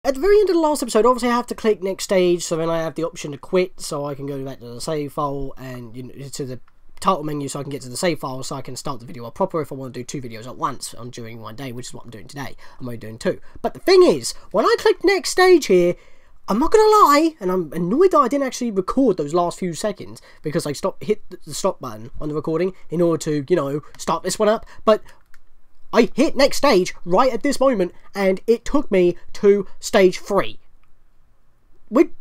At the very end of the last episode, obviously I have to click next stage, so then I have the option to quit, so I can go back to the save file and to the title menu, so I can get to the save file, so I can start the video up proper if I want to do 2 videos at once during one day, which is what I'm doing today. I'm only doing 2. But the thing is, when I click next stage here, I'm not gonna lie, and I'm annoyed that I didn't actually record those last few seconds because I hit the stop button on the recording in order to, you know, start this one up. But I hit next stage right at this moment, and it took me to stage 3.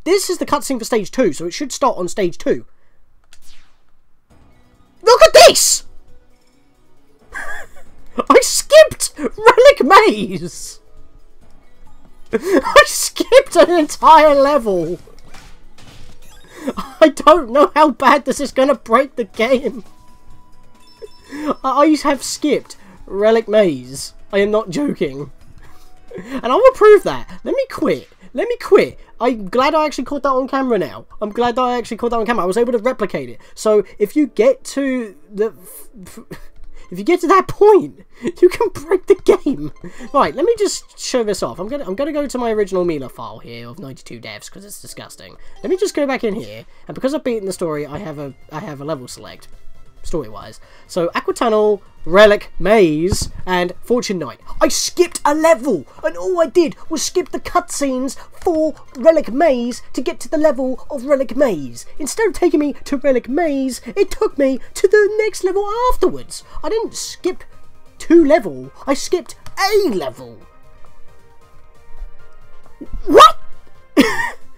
This is the cutscene for stage 2, so it should start on stage 2. Look at this! I skipped Relic Maze! I skipped an entire level! I don't know how bad this is gonna break the game. I have skipped Relic Maze. I am not joking. And I will prove that. Let me quit. Let me quit. I'm glad I actually caught that on camera now. I'm glad that I actually caught that on camera. I was able to replicate it. So if you get to the... If you get to that point, you can break the game. Right, let me just show this off. I'm gonna go to my original Milla file here of 92 devs because it's disgusting. Let me just go back in here, and because I've beaten the story, I have a level select. Story-wise. So, Aqua Tunnel, Relic Maze, and Fortune Night. I skipped a level! And all I did was skip the cutscenes for Relic Maze to get to the level of Relic Maze. Instead of taking me to Relic Maze, it took me to the next level afterwards. I didn't skip 2 levels, I skipped a level. What?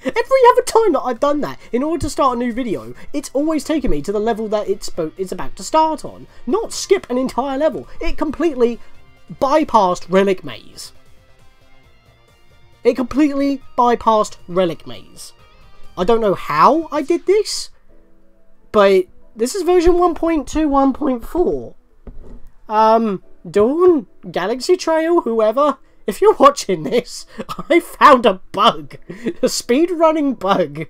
Every other time that I've done that, in order to start a new video, it's always taken me to the level that it's about to start on. Not skip an entire level. It completely bypassed Relic Maze. It completely bypassed Relic Maze. I don't know how I did this, but this is version 1.2, 1.4. Dawn, Galaxy Trail, whoever... If you're watching this, I found a bug. A speedrunning bug.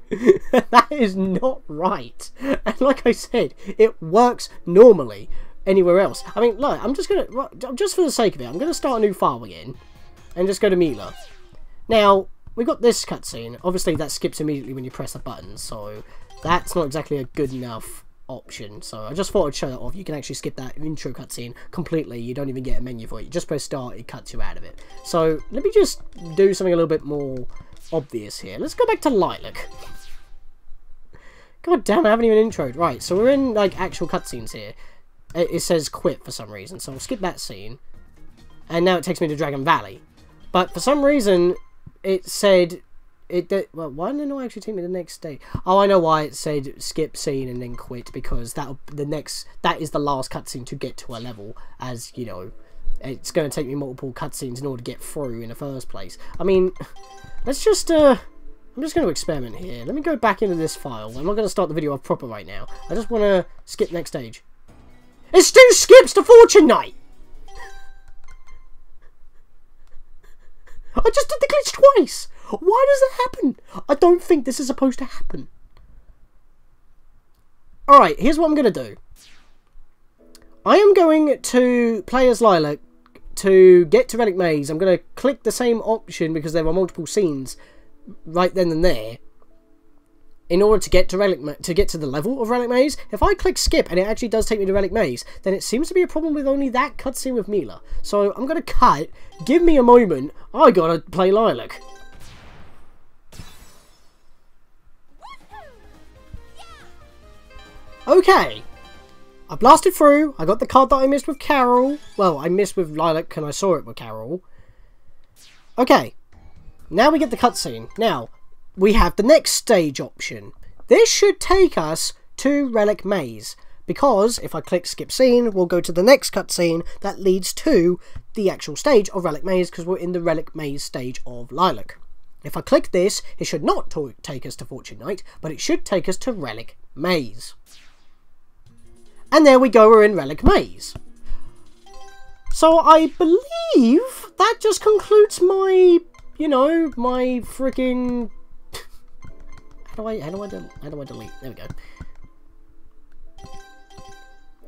That is not right. And like I said, it works normally anywhere else. I mean, look, just for the sake of it, I'm going to start a new file again. And just go to Milla. Now, we got this cutscene. Obviously, that skips immediately when you press the button. So, that's not exactly a good enough option. So I just thought I'd show that off. You can actually skip that intro cutscene completely. You don't even get a menu for it. You just press start, it cuts you out of it. So let me just do something a little bit more obvious here. Let's go back to Lilac. God damn, I haven't even introed. Right, so we're in like actual cutscenes here. It says quit for some reason, so I'll skip that scene. And now it takes me to Dragon Valley. But for some reason it said well, why didn't it not actually take me to the next day? Oh, I know why it said skip scene and then quit, because that is the last cutscene to get to a level, as you know, it's going to take me multiple cutscenes in order to get through in the first place. I mean, let's just I'm just going to experiment here. Let me go back into this file. I'm not going to start the video off proper right now. I just want to skip next stage. It still skips to Fortune Night! I just did the glitch twice! Why does that happen? I don't think this is supposed to happen. Alright, here's what I'm going to do. I am going to play as Lilac to get to Relic Maze. I'm going to click the same option because there are multiple scenes right then and there. In order to get to the level of Relic Maze, if I click skip and it actually does take me to Relic Maze, then it seems to be a problem with only that cutscene with Milla. So I'm going to cut. Give me a moment. I got to play Lilac. Okay, I blasted through. I got the card that I missed with Carol. Well, I missed with Lilac and I saw it with Carol. Okay, now we get the cutscene. Now, we have the next stage option. This should take us to Relic Maze, because if I click skip scene, we'll go to the next cutscene that leads to the actual stage of Relic Maze, because we're in the Relic Maze stage of Lilac. If I click this, it should not take us to Fortune Night, but it should take us to Relic Maze. And there we go, we're in Relic Maze. So I believe that just concludes my, you know, my freaking... How do I delete? There we go.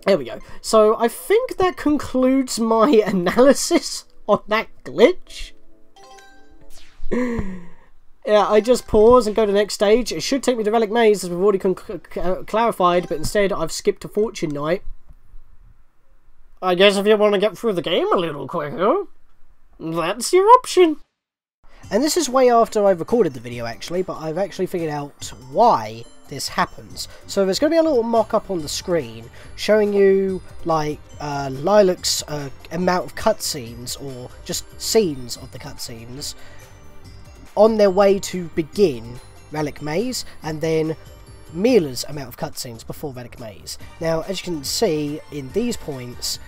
There we go. So I think that concludes my analysis on that glitch. Yeah, I just pause and go to the next stage. It should take me to Relic Maze, as we've already clarified, but instead I've skipped to Fortune Night. I guess if you want to get through the game a little quicker, that's your option. And this is way after I've recorded the video, actually, but I've actually figured out why this happens. So there's going to be a little mock-up on the screen showing you, like, Lilac's amount of cutscenes, or just scenes of the cutscenes, on their way to begin Relic Maze, and then Milla's amount of cutscenes before Relic Maze. Now, as you can see, in these points,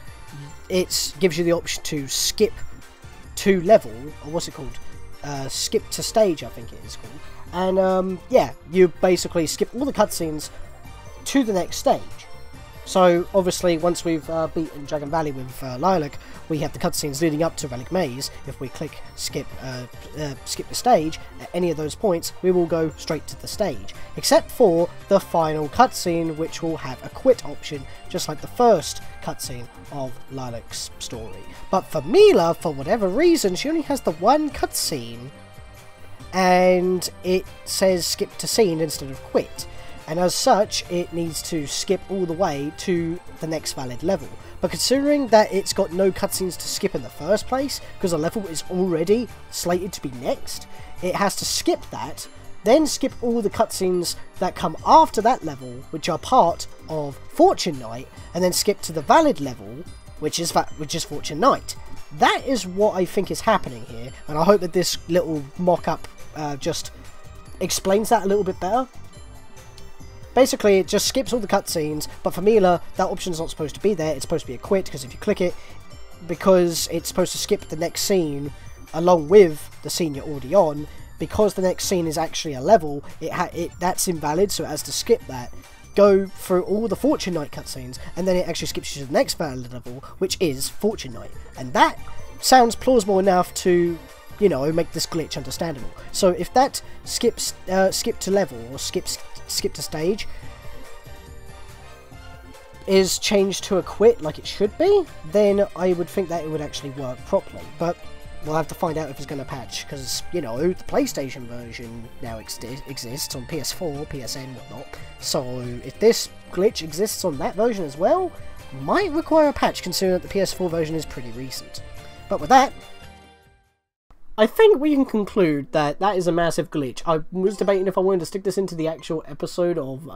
it gives you the option to skip to level, or what's it called? Skip to stage, I think it is called. And, yeah, you basically skip all the cutscenes to the next stage. So, obviously, once we've beaten Dragon Valley with Lilac, we have the cutscenes leading up to Relic Maze. If we click skip the stage, at any of those points, we will go straight to the stage. Except for the final cutscene, which will have a quit option, just like the first cutscene of Lilac's story. But for Milla, for whatever reason, she only has the one cutscene, and it says skip to scene instead of quit. And as such, it needs to skip all the way to the next valid level. But considering that it's got no cutscenes to skip in the first place, because the level is already slated to be next, it has to skip that, then skip all the cutscenes that come after that level, which are part of Fortune Night, and then skip to the valid level, which is Fortune Night. That is what I think is happening here, and I hope that this little mock-up just explains that a little bit better. Basically, it just skips all the cutscenes, but for Milla, that option is not supposed to be there. It's supposed to be a quit, because if you click it, because it's supposed to skip the next scene along with the scene you're already on, because the next scene is actually a level, that's invalid, so it has to skip that, go through all the Fortune Night cutscenes, and then it actually skips you to the next valid level, which is Fortune Night. And that sounds plausible enough to, you know, make this glitch understandable. So if that skip to level, or skip to stage, is changed to a quit like it should be, then I would think that it would actually work properly. But we'll have to find out if it's going to patch, because, you know, the PlayStation version now exists on PS4, PSN, whatnot. So if this glitch exists on that version as well, might require a patch, considering that the PS4 version is pretty recent. But with that, I think we can conclude that that is a massive glitch. I was debating if I wanted to stick this into the actual episode of,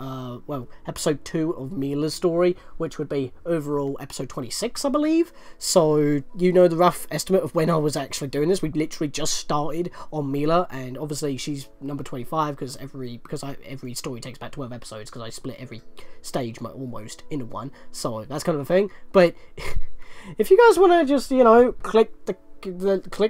well, episode 2 of Milla's story, which would be overall episode 26, I believe. So, you know the rough estimate of when I was actually doing this. We literally just started on Milla, and obviously she's number 25, because every story takes about 12 episodes, because I split every stage almost into one. So, that's kind of a thing. But, if you guys want to just, you know, click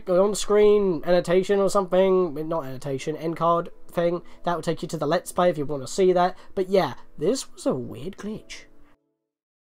on screen annotation or something, not annotation, end card thing, that will take you to the Let's Play if you want to see that. But yeah, this was a weird glitch.